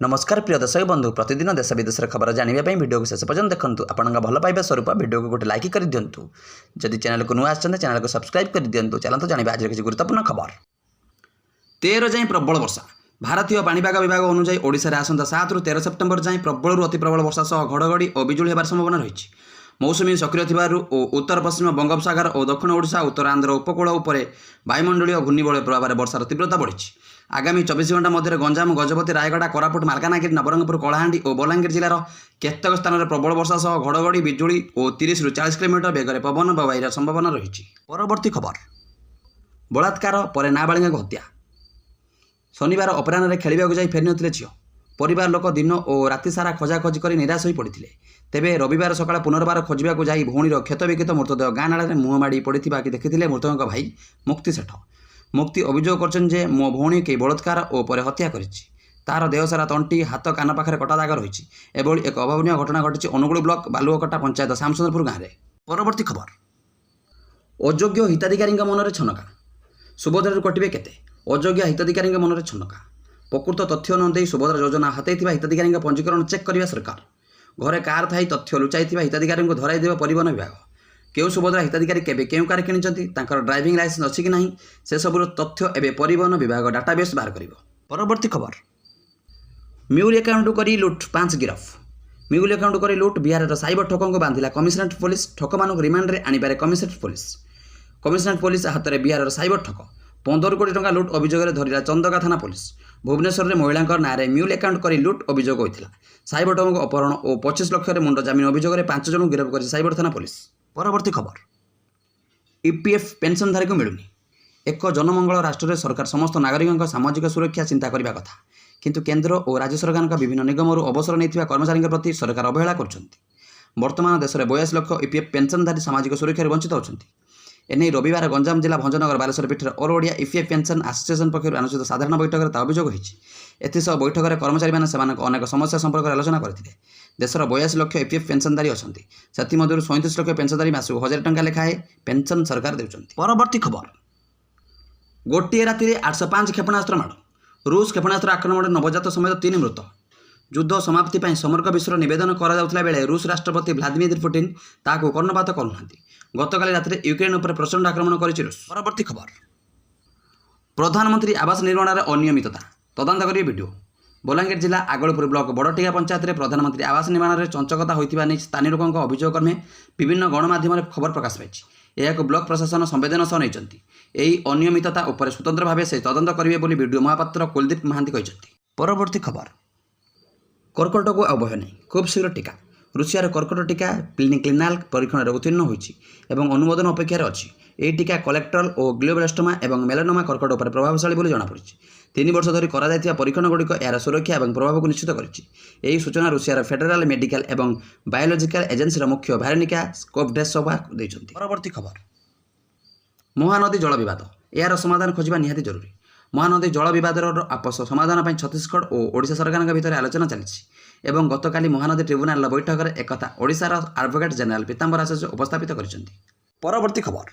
नमस्कार प्रिय दर्शक बंधु प्रतिदिन देश विदेश खबर जानवाई वीडियो को शेष पर्यटन देखूँ आपंक भल पाइबा स्वरूप वीडियो को गोटे लाइक कर दिंतु जदि चैनल को नुआ आछन चैनल को सब्सक्राइब कर दिंतु चलते जानवा आज किसी गुरुत्वपूर्ण खबर 13 जाए प्रबल वर्षा भारतीय पाणीपाग विभाग अनुसार ओडिशा रे आसंता 7 रु 13 सेप्टेम्बर जाए प्रबल अति प्रबल वर्षा सह घड़घड़ी और बिजुली होबार संभावना रही। मौसुमी सक्रिय थिबारु उत्तर पश्चिम बंगोपसागर और दक्षिण ओडिशा उत्तर आंध्र उपकूल उपर वायुमंडलीय घूर्णिबलय प्रभाव में वर्षार तीव्रता बढ़ी। आगामी 24 घंटा मध्य गंजाम गजपति रायगड़ा कोरापुट मालकानगिरी नवरंगपुर कलाहांडी और बलांगीर जिलार केतक स्थान में प्रबल वर्षा सह घड़घड़ी बिजुली और 30 रु 40 किलोमीटर बेगर पवन बवाईर संभावना रही। परवर्ती खबर बलात्कार पर नाबालिका हत्या। शनिवार अपराह्न खेलिବାକୁ ଯାଇ फेरी नथिले झियो। परिवार लोक दिन और राति सारा खोजाखोजी कर निराश हो पड़ते। तेबे रविवार सकाळ पुनर्बार खोजवाक जाई भौणीर क्षतविक्षत मृतदेह गाँ नाଳରେ मुह माड़ी पड़ता देखिथिले मृतकଙ୍କ भाई मुक्ति सेठ। मुक्ति अभियोग करछन जे मो भौणी के बलात्कार और पर हत्या करिछि। तार देह सारा तंटी हाथ कान पाखे कटा दाग रही। एभली एक अभावनीय घटना घटी अनुगुल ब्लॉक बालुआकटा पंचायत सामसुंदरपुर गाँव में। परवर्ती खबर अयोग्य हिताधिकारी मन में छनका। सुभद्रा कटिबे केते अयोग्य हिताधिकारी मन में छनका। प्रकृत तथ्य न दे सुभद्रा योजना हाथई हिताधिकारी पंजीकरण चेक करने सरकार। घरे कार थाई तथ्य लुचाई हिताधिकारी धराई देव परिवहन विभाग। केउ सुभद्रा हिताधिकारी केबे केउ कार किनिचंती तांकर ड्राइविंग लाइसेंस अछि कि नहीं से सबुर तथ्य एबे परिवहन विभाग डाटाबेस बाहर करिवो। परवर्ती खबर म्यूल अकाउंट करी लुट 5 गिरफ। म्यूल अकाउंट करी लुट बिहार साइबर ठकों को बांधिला कमिशनरेट पुलिस। ठक मानक रिमांड रे आनिबारे कमिशनरेट पुलिस। कमिशनरेट पुलिस हाथ में बिहार साइबर ठक 15 कोटी टंका लुट अभियोग धरला चंदका थाना पुलिस। भुवनेश्वर में महिला नाँ म्यूल अकाउंट कर लुट अभियोग होता। साइबर ठकों अपहरण और 25 लाख मुंड जमीन अभियोग 5 जन गिरफ कर साइबर थाना पुलिस। परवर्ती खबर ईपीएफ पेंशनधारी को मिलूनी। एक जनमंगल राष्ट्र में सरकार समस्त नागरिकों सामाजिक सुरक्षा चिंता करने कथा किंतु केंद्र और राज्य सरकार विभिन्न निगम अवसर नहीं कर्मचारी प्रति सरकार अवहेला करछंती। वर्तमान देश में 42 लाख ईपीएफ पेंशनधारी सामाजिक सुरक्षा वंचित होती। एने रविवार गंजाम जिला भंजनगर बालेश्वर पीठर all Odia EPF pension association पक्षर अनुष्ठित साधारण बैठक में अभियोग होती। एसह बैठक में कर्मचारी मैंने अनेक समस्या संपर्क आलोचना करते। देशर 82 लाख ईपीएफ पेंशनधारी अच्छा से 37 लाख पेंशनधारी मासक 1000 टंका लेखाएं पेंशन सरकार देउछंती। परवर्ती खबर गोटे राति 805 क्षेपणास्त्र माड़। रूस क्षेपणास्त्र आक्रमण नवजात समेत 3 मृत। युद्ध समाप्ति पर समग्र विश्व निवेदन करा बेले रूस राष्ट्रपति व्लादिमीर पुतिन ताकू कर्णपात करूना। गतकाली राति यूक्रेन पर प्रचंड आक्रमण कर रूस। परवर्ती खबर प्रधानमंत्री आवास निर्माण में अनियमितता तदंत करिए वीडियो। बलांगीर जिला आगलपुर ब्लॉक बड़टिया पंचायत में प्रधानमंत्री आवास निर्माण में चंचकता होता नहीं स्थानीय लोकों अभियोग क्रमे विभिन्न गणमाध्यम खबर प्रकाश पाई। यह ब्लॉक प्रशासन संवेदनशील नहीं। यही अनियमितता उपर स्वतंत्र भाव से तदंत करेंगे बोली वीडियो महापात्र कुलदीप महांती कहते। परवर्ती खबर कर्कट को आउ भय नहीं खूब शीघ्र टीका। रूसियार कर्कट टीका क्लिनिकल परीक्षण उत्तीर्ण होती अनुमोदन अपेक्षार अच्छी। यह टीका कोलेक्टरल और ग्लियोब्लास्टोमा और मेलानोमा कर्कट उपर प्रभावशाली बोली जमापड़ी। 3 वर्ष धरी करा परीक्षण गुड़िक यार सुरक्षा और प्रभाव को निश्चित कर सूचना रूसियार फेडराल मेडिकल और बायोलोजिकल एजेन्सी मुख्य भारेनिका स्कोपडेसोवा देइछन्ति। परवर्ती खबर महानदी जल विवाद यार समाधान खोजा निहाती जरूरी। महानदी जल विवादर आपस समाधान पर छत्तीसगढ़ और ओडिशा सरकार भितर आलोचना चली। गतकाली महानदी ट्रिब्यूनाल बैठक में एक ओडिशार एडवोकेट जनरल पीताम्बर आचार्य उपस्थापित करछन्ति। परवर्ती खबर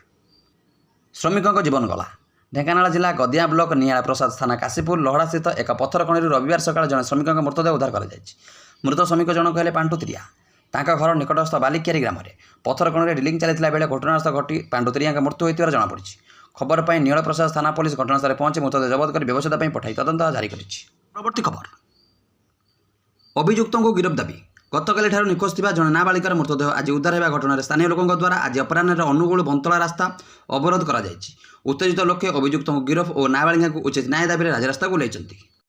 श्रमिकों जीवन गला। ढेंकानाल जिला गदिया ब्लॉक नियाला प्रसाद थाना काशीपुर लहड़ा स्थित एक पत्थर खणी रविवार सकाळ जन श्रमिकों मृतदेह उद्धार कर। मृत श्रमिक जनक हेले पांडुतिरिया। तांका घर निकटस्थ बालिक्यारी ग्राम में पत्थर खणी डिलिंग चलता बेले घटनास्थल घटी पांडुतिरिया मृत्यु होता जमापड़ी। खबर पर नील प्रसाद थाना पुलिस घटनास्थल पहुंची मृतदेह जबत कर व्यवस्था पठाई तदंत जारी कर। परवर्ती खबर अभियुक्तों को गिरफ दाबी। गतकाली निखोज थी जड़े नाबालिकार मृतदेह आज उद्धार होगा घटना स्थानीय लोकों द्वारा आज अपराह्न अनुगुल बंतला रास्ता अवरोध कर उत्तेजित लोके अभियुक्तों को गिरफ और नाबालिका को उचित न्याय दाबी राजरास्ता को लेचंती।